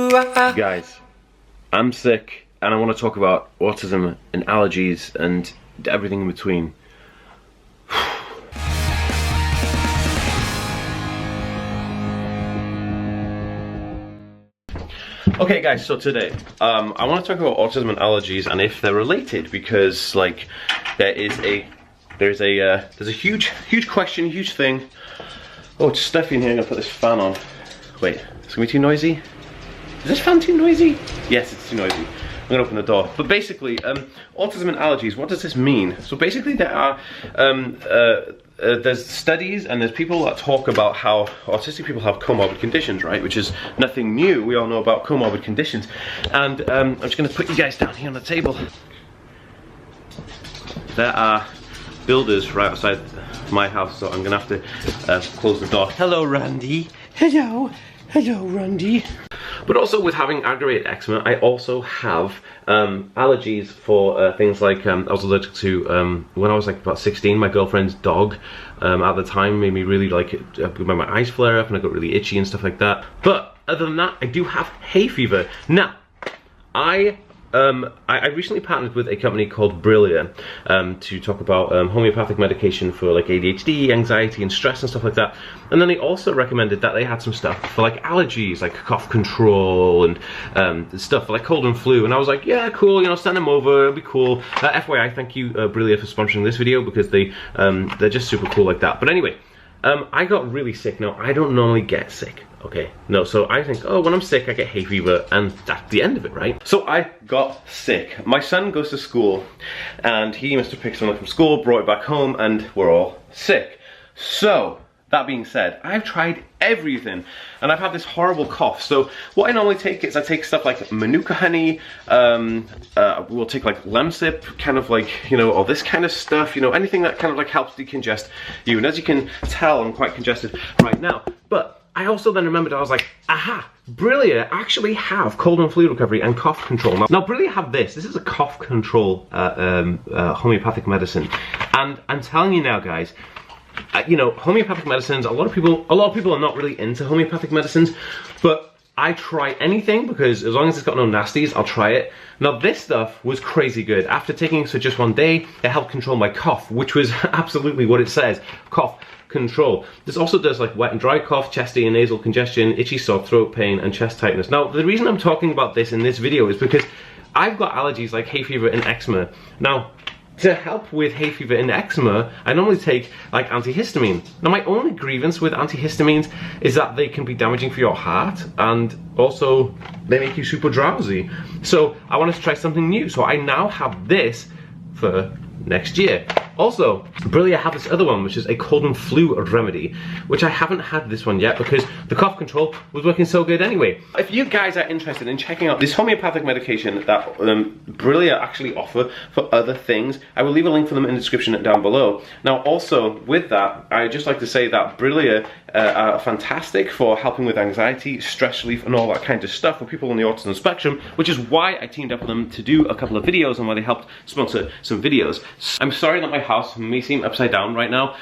Guys, I'm sick and I want to talk about autism and allergies and everything in between. Okay guys, so today I want to talk about autism and allergies and if they're related, because like there's a huge question, huge thing. Oh, it's stuffy in here. I'm gonna put this fan on. Wait, it's gonna be too noisy. Is this fan too noisy? Yes, it's too noisy. I'm gonna open the door. But basically, autism and allergies, what does this mean? So basically there are, there's studies and there's people that talk about how autistic people have comorbid conditions, right? Which is nothing new. We all know about comorbid conditions. And I'm just gonna put you guys down here on the table. There are builders right outside my house, so I'm gonna have to close the door. Hello, Randy. Hello. Hello, Randy. But also with having aggravated eczema, I also have allergies for things like, I was allergic to, when I was like about 16, my girlfriend's dog at the time made me really like, my eyes flare up and I got really itchy and stuff like that. But other than that, I do have hay fever. Now, I recently partnered with a company called Brilia to talk about homeopathic medication for like ADHD, anxiety and stress and stuff like that. And then they also recommended that they had some stuff for like allergies, like cough control and stuff for like cold and flu. And I was like, yeah, cool, you know, send them over, it'll be cool. FYI, thank you Brilia for sponsoring this video, because they're just super cool like that. But anyway, I got really sick. Now, I don't normally get sick. Okay, no, so I think, oh, when I'm sick I get hay fever and that's the end of it, right? So I got sick. My son goes to school and he must have picked someone up from school, brought it back home, and we're all sick. So, that being said, I've tried everything and I've had this horrible cough. So what I normally take is I take stuff like manuka honey, we'll take like Lemsip, kind of like, you know, all this kind of stuff, you know, anything that kind of like helps decongest you. And as you can tell, I'm quite congested right now. But I also then remembered, I was like, aha, Brilia actually have cold and flu recovery and cough control. Now Brilia have this is a cough control homeopathic medicine. And I'm telling you now, guys, you know, homeopathic medicines, a lot of people are not really into homeopathic medicines, but I try anything because as long as it's got no nasties, I'll try it. Now this stuff was crazy good. After taking it for just one day, it helped control my cough, which was absolutely what it says, cough control. This also does like wet and dry cough, chesty and nasal congestion, itchy sore throat pain and chest tightness. Now the reason I'm talking about this in this video is because I've got allergies like hay fever and eczema. Now to help with hay fever and eczema, I normally take like antihistamine. Now my only grievance with antihistamines is that they can be damaging for your heart and also they make you super drowsy. So I wanted to try something new, so I now have this for next year. Also, Brilia have this other one, which is a cold and flu remedy, which I haven't had this one yet because the cough control was working so good anyway. If you guys are interested in checking out this homeopathic medication that Brilia actually offer for other things, I will leave a link for them in the description down below. Now also, with that, I'd just like to say that Brilia are fantastic for helping with anxiety, stress relief and all that kind of stuff for people on the autism spectrum, which is why I teamed up with them to do a couple of videos and why they helped sponsor some videos. I'm sorry that my house may seem upside down right now.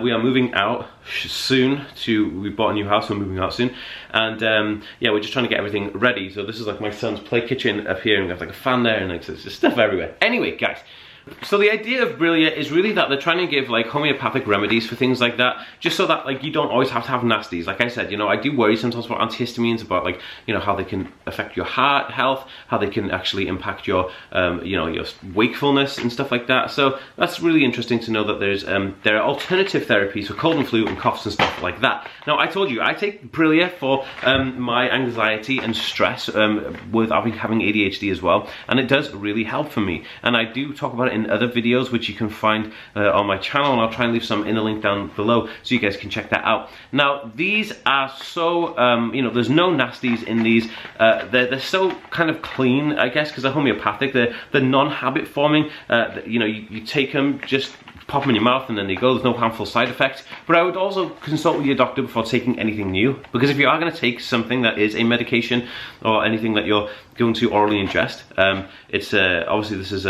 We are moving out soon we bought a new house, we're moving out soon. And yeah, we're just trying to get everything ready. So this is like my son's play kitchen up here and we have like a fan there and like there's just stuff everywhere. Anyway, guys. So the idea of Brilia is really that they're trying to give like homeopathic remedies for things like that, just so that like you don't always have to have nasties. Like I said, you know, I do worry sometimes about antihistamines, about like, you know, how they can affect your heart health, how they can actually impact your, you know, your wakefulness and stuff like that. So that's really interesting to know that there are alternative therapies for cold and flu and coughs and stuff like that. Now I told you, I take Brilia for my anxiety and stress with having ADHD as well, and it does really help for me. And I do talk about it in other videos which you can find on my channel, and I'll try and leave some in the link down below so you guys can check that out. Now these are so you know, there's no nasties in these. They're so kind of clean, I guess, because they're homeopathic. They're non-habit forming. You know, you take them just pop them in your mouth and then they go. There's no harmful side effects. But I would also consult with your doctor before taking anything new, because if you are going to take something that is a medication or anything that you're going to orally ingest, it's obviously this is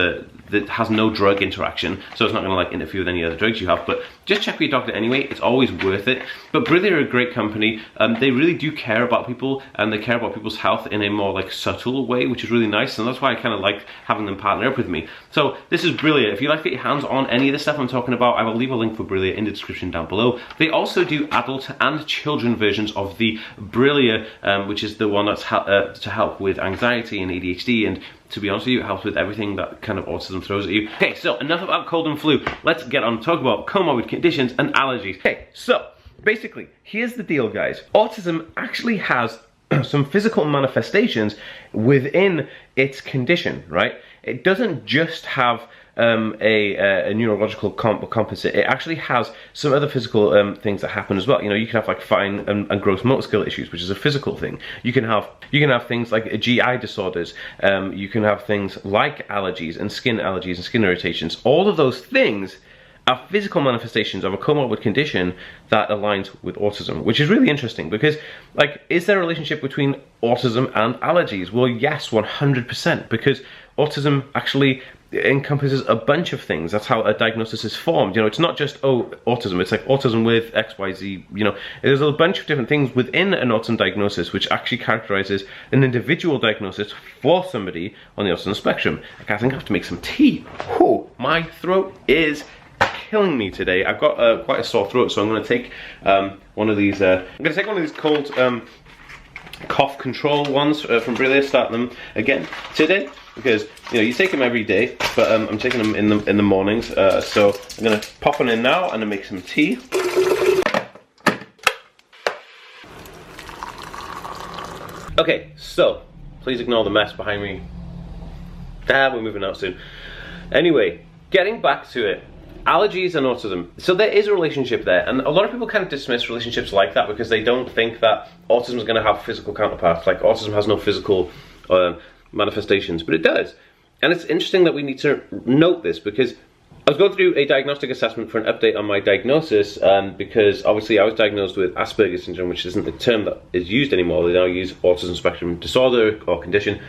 that has no drug interaction, so it's not going to like interfere with any other drugs you have. But just check with your doctor anyway. It's always worth it. But Brillia are a great company. They really do care about people, and they care about people's health in a more like subtle way, which is really nice, and that's why I kind of like having them partner up with me. So this is Brillia. If you'd like to get your hands on any of the stuff I'm talking about, I will leave a link for Brillia in the description down below. They also do adult and children versions of the Brillia, which is the one that's to help with anxiety and ADHD, and to be honest with you, it helps with everything that kind of autism throws at you. Okay, so enough about cold and flu. Let's get on to talk about comorbid conditions and allergies. Okay, so basically, here's the deal, guys. Autism actually has some physical manifestations within its condition, right? It doesn't just have a neurological composite. It actually has some other physical things that happen as well. You know, you can have like fine and gross motor skill issues, which is a physical thing. You can have things like GI disorders. You can have things like allergies and skin irritations. All of those things are physical manifestations of a comorbid condition that aligns with autism, which is really interesting because, like, is there a relationship between autism and allergies? Well, yes, 100%, because autism actually encompasses a bunch of things. That's how a diagnosis is formed. You know, it's not just, oh, autism. It's like autism with XYZ, you know. There's a bunch of different things within an autism diagnosis which actually characterizes an individual diagnosis for somebody on the autism spectrum. Like, I think I have to make some tea. Whew, my throat is killing me today. I've got quite a sore throat, so I'm going to take one of these. I'm going to take one of these cold cough control ones from Brillia. Start them again today because, you know, you take them every day, but I'm taking them in the mornings. So I'm going to pop one in now and then make some tea. Okay, so please ignore the mess behind me. We're moving out soon. Anyway, getting back to it. Allergies and autism. So there is a relationship there, and a lot of people kind of dismiss relationships like that because they don't think that autism is going to have physical counterparts. Like, autism has no physical manifestations, but it does. And it's interesting that we need to note this because I was going through a diagnostic assessment for an update on my diagnosis, because obviously I was diagnosed with Asperger's syndrome, which isn't the term that is used anymore. They now use autism spectrum disorder or condition.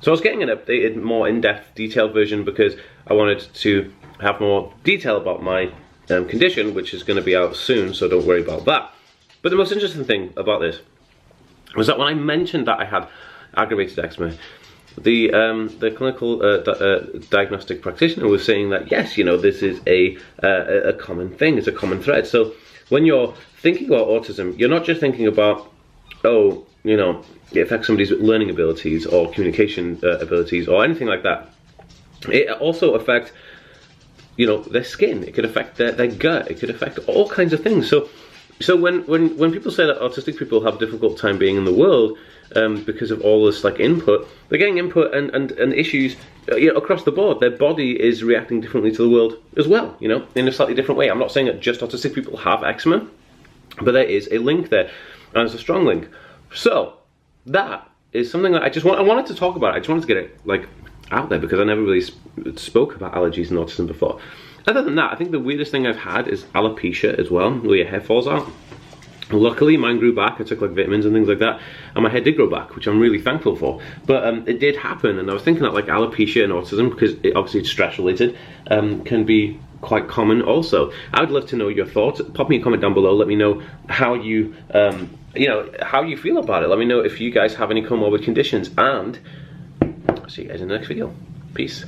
So I was getting an updated, more in-depth, detailed version because I wanted to have more detail about my condition, which is going to be out soon, so don't worry about that. But the most interesting thing about this was that when I mentioned that I had aggravated eczema, the clinical diagnostic practitioner was saying that yes, you know, this is a common thing, it's a common thread. So when you're thinking about autism, you're not just thinking about, oh, you know, it affects somebody's learning abilities or communication abilities or anything like that. It also affects, you know, their skin. It could affect their gut. It could affect all kinds of things. So when people say that autistic people have a difficult time being in the world because of all this like input, they're getting input and issues, you know, across the board. Their body is reacting differently to the world as well, you know, in a slightly different way. I'm not saying that just autistic people have eczema, but there is a link there, and it's a strong link. So that is something that I wanted to talk about. I just wanted to get it like out there because I never really spoke about allergies and autism before. Other than that, I think the weirdest thing I've had is alopecia as well, where your hair falls out. Luckily, mine grew back. I took like vitamins and things like that, and my hair did grow back, which I'm really thankful for. But it did happen, and I was thinking that like alopecia and autism, because obviously it's stress related, can be quite common also. I would love to know your thoughts. Pop me a comment down below. Let me know how you, you know, how you feel about it. Let me know if you guys have any comorbid conditions, and I'll see you guys in the next video. Peace.